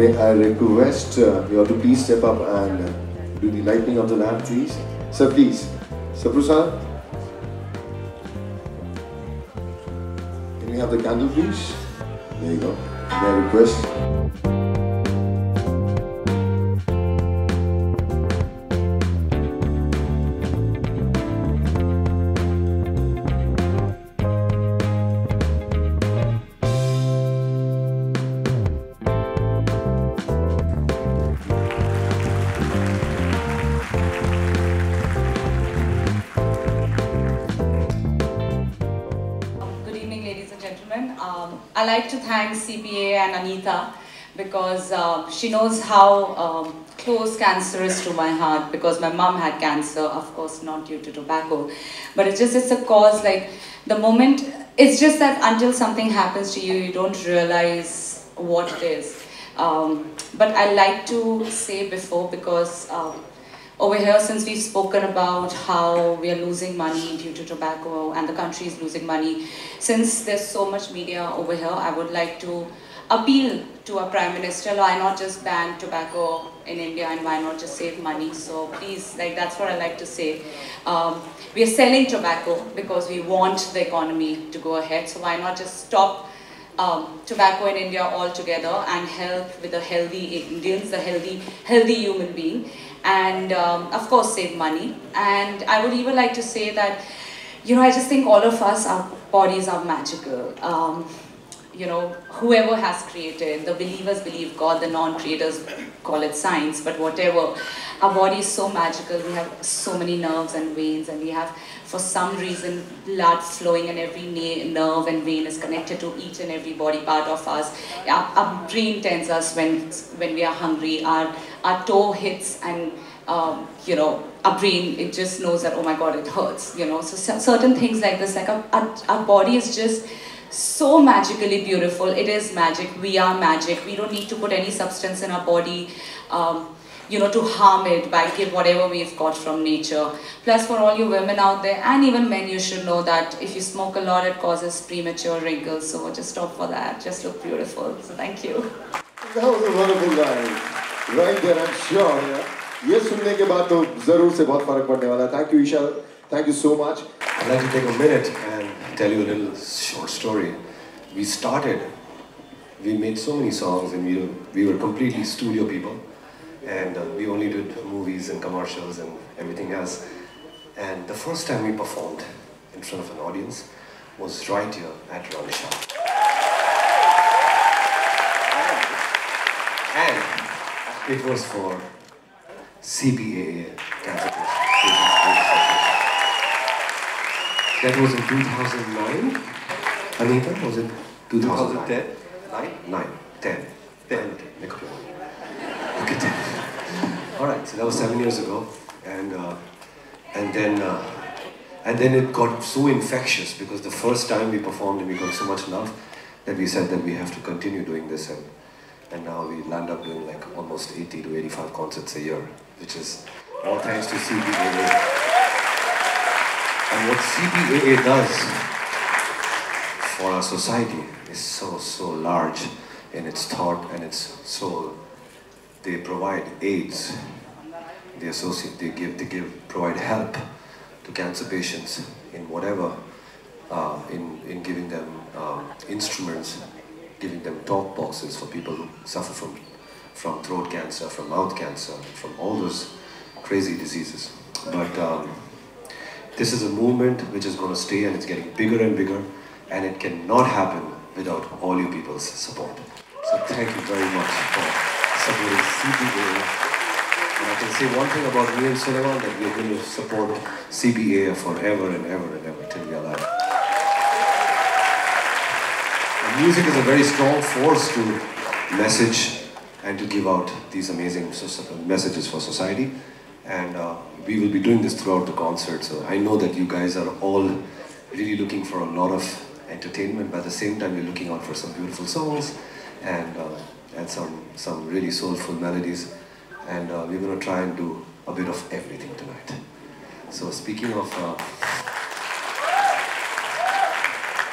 May I request you all to please step up and do the lighting of the lamp, please. Sir, please. Sir Prasad, can we have the candle, please? There you go. May I request? I like to thank CPA and Anita because she knows how close cancer is to my heart, because my mom had cancer, of course not due to tobacco, but it's a cause, like the moment, it's just that until something happens to you, you don't realize what it is. But I like to say before, because over here, since we've spoken about how we are losing money due to tobacco and the country is losing money, since there's so much media over here, I would like to appeal to our Prime Minister, why not just ban tobacco in India and why not just save money? So please, like, that's what I like to say. We are selling tobacco because we want the economy to go ahead, so why not just stop tobacco in India altogether and help with the healthy Indians, the healthy human being, and of course save money. And I would even like to say that, you know, I just think all of us, our bodies are magical. You know, whoever has created, the believers believe God, the non-creators call it science, but whatever, our body is so magical. We have so many nerves and veins, and we have, for some reason, blood flowing, and every nerve and vein is connected to each and every body part of us. Our brain tells us when we are hungry, our toe hits, and you know, our brain, it just knows that, oh my God, it hurts, you know. So certain things like this, like our body is just so magically beautiful. It is magic. We are magic. We don't need to put any substance in our body, you know, to harm it by whatever we've got from nature. Plus, for all you women out there, and even men, you should know that if you smoke a lot, it causes premature wrinkles. So just stop for that. Just look beautiful. So thank you. That was a wonderful line. Right there, I'm sure. Yeah? ये सुनने के बाद तो जरूर से बहुत फर्क पड़ने वाला है. Thank you, Isha. Thank you so much. I'd like to take a minute and tell you a little short story. We made so many songs, and we were completely studio people, and we only did movies and commercials and everything else. And the first time we performed in front of an audience was right here at Ranisha. And it was for CPAA cancer patients. That was in 2009. Anita, was it 2010? 9? 10. Look at that. Alright, so that was 7 years ago. And then it got so infectious, because the first time we performed and we got so much love that we said that we have to continue doing this, and now we land up doing like almost 80 to 85 concerts a year, which is all thanks to CPAA. And what CPAA does for our society is so large in its thought and its soul. They provide aids, provide help to cancer patients in whatever, in giving them instruments, giving them talk boxes for people who suffer from throat cancer, from mouth cancer, from all those crazy diseases. But this is a movement which is going to stay, and it's getting bigger and bigger, and it cannot happen without all you people's support. So thank you very much for supporting CPAA. And I can say one thing about me and Sulaiman, that we are going to support CPAA forever and ever and ever till we are alive. And music is a very strong force to message and to give out these amazing messages for society. And we will be doing this throughout the concert. So I know that you guys are all really looking for a lot of entertainment, but at the same time you're looking out for some beautiful songs and some really soulful melodies. And we're going to try and do a bit of everything tonight. So speaking of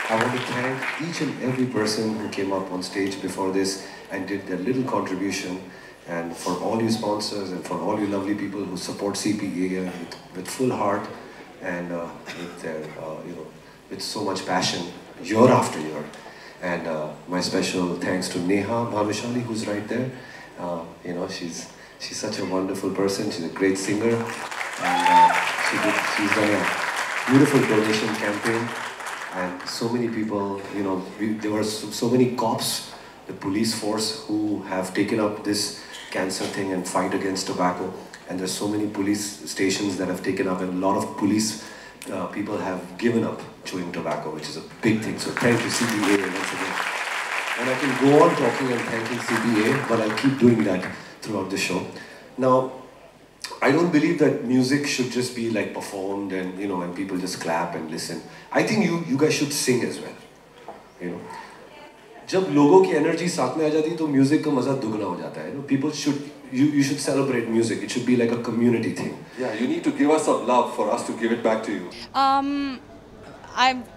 I want to thank each and every person who came up on stage before this and did their little contribution, and for all you sponsors and for all you lovely people who support CPA with full heart and with their, with so much passion year after year. And my special thanks to Neha Bhanushali, who's right there. She's such a wonderful person. She's a great singer, and she's done a beautiful donation campaign. And so many people, there were so many cops, the police force, who have taken up this cancer thing and fight against tobacco. And there's so many police stations that have taken up, and a lot of police people have given up chewing tobacco, which is a big thing. So thank you, CPA, once again. And I can go on talking and thanking CPA, but I'll keep doing that throughout the show. Now, I don't believe that music should just be like performed and and people just clap and listen. I think you guys should sing as well. जब लोगों की energy साथ में आ जाती है तो music का मजा दुगना हो जाता है. People should you should celebrate music. It should be like a community thing. Yeah, you need to give us some love for us to give it back to you.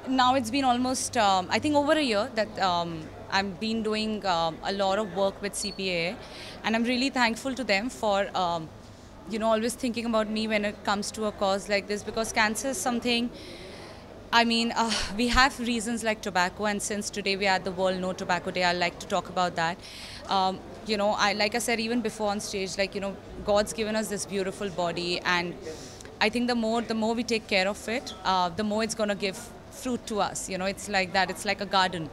Now it's been almost I think over a year that I've been doing a lot of work with CPA, and I'm really thankful to them for always thinking about me when it comes to a cause like this, because cancer is something, I mean, we have reasons like tobacco, and since today we are at the World No Tobacco Day, I'd like to talk about that. Like I said even before on stage, God's given us this beautiful body, and I think the more we take care of it, the more it's going to give fruit to us. It's like that. It's like a garden.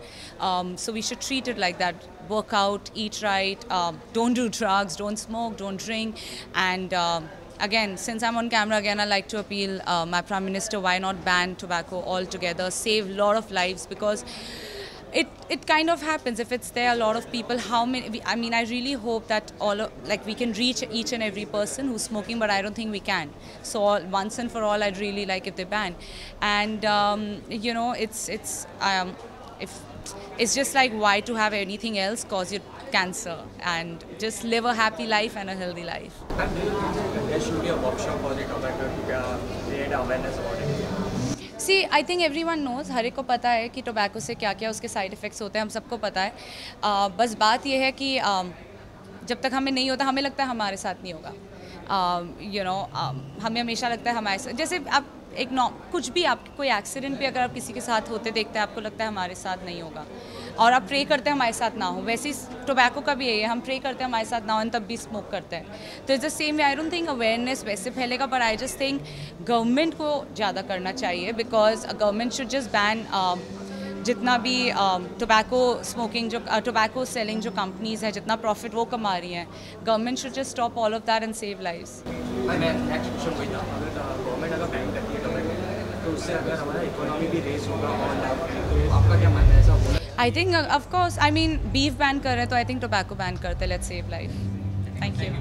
So we should treat it like that. Work out, eat right, don't do drugs, don't smoke, don't drink. And again, since I'm on camera again, I like to appeal my Prime Minister, why not ban tobacco altogether, save a lot of lives, because it kind of happens if it's there. A lot of people, I really hope that we can reach each and every person who's smoking, but I don't think we can. So once and for all, I'd really like if they ban. And it's just like, why to have anything else cause you cancer, and just live a happy life and a healthy life. And do you think there should be a workshop for the tobacco to create awareness about it? See, I think everyone knows, हर एक को पता है कि tobacco से क्या क्या उसके side effects होते हैं, हम सबको पता है. बस बात ये है कि जब तक हमें नहीं होता, हमें लगता है हमारे साथ नहीं होगा. हमें हमेशा लगता है हमारे साथ, जैसे आप कुछ भी, आप कोई एक्सीडेंट भी अगर आप किसी के साथ होते देखते हैं, आपको लगता है हमारे साथ नहीं होगा, और आप प्रे करते हैं हमारे साथ ना हो. वैसे ही टोबैको का भी यही है, हम प्रे करते हैं हमारे साथ ना हो, तब भी स्मोक करते हैं. तो it's the same way. I don't think awareness वैसे फैलेगा, but I just think government को ज़्यादा करना चाहिए, because government should just ban जितना भी टोबैको स्मोकिंग, जो टोबैको सेलिंग जो कंपनीज़ हैं, जितना प्रॉफिट वो कमा रही हैं, government should just stop all of that and save lives. Next question वही था, अगर गवर्नमेंट अगर बैन करती है टोबैको, तो उससे अगर हमारा इकोनॉमी भी रेस होगा ऑनलाइन, तो आपका क्या मानना है, ऐसा होगा? I think, of course, I mean, beef ban कर रहे हैं तो I think tobacco ban करते, let's save life. Thank you.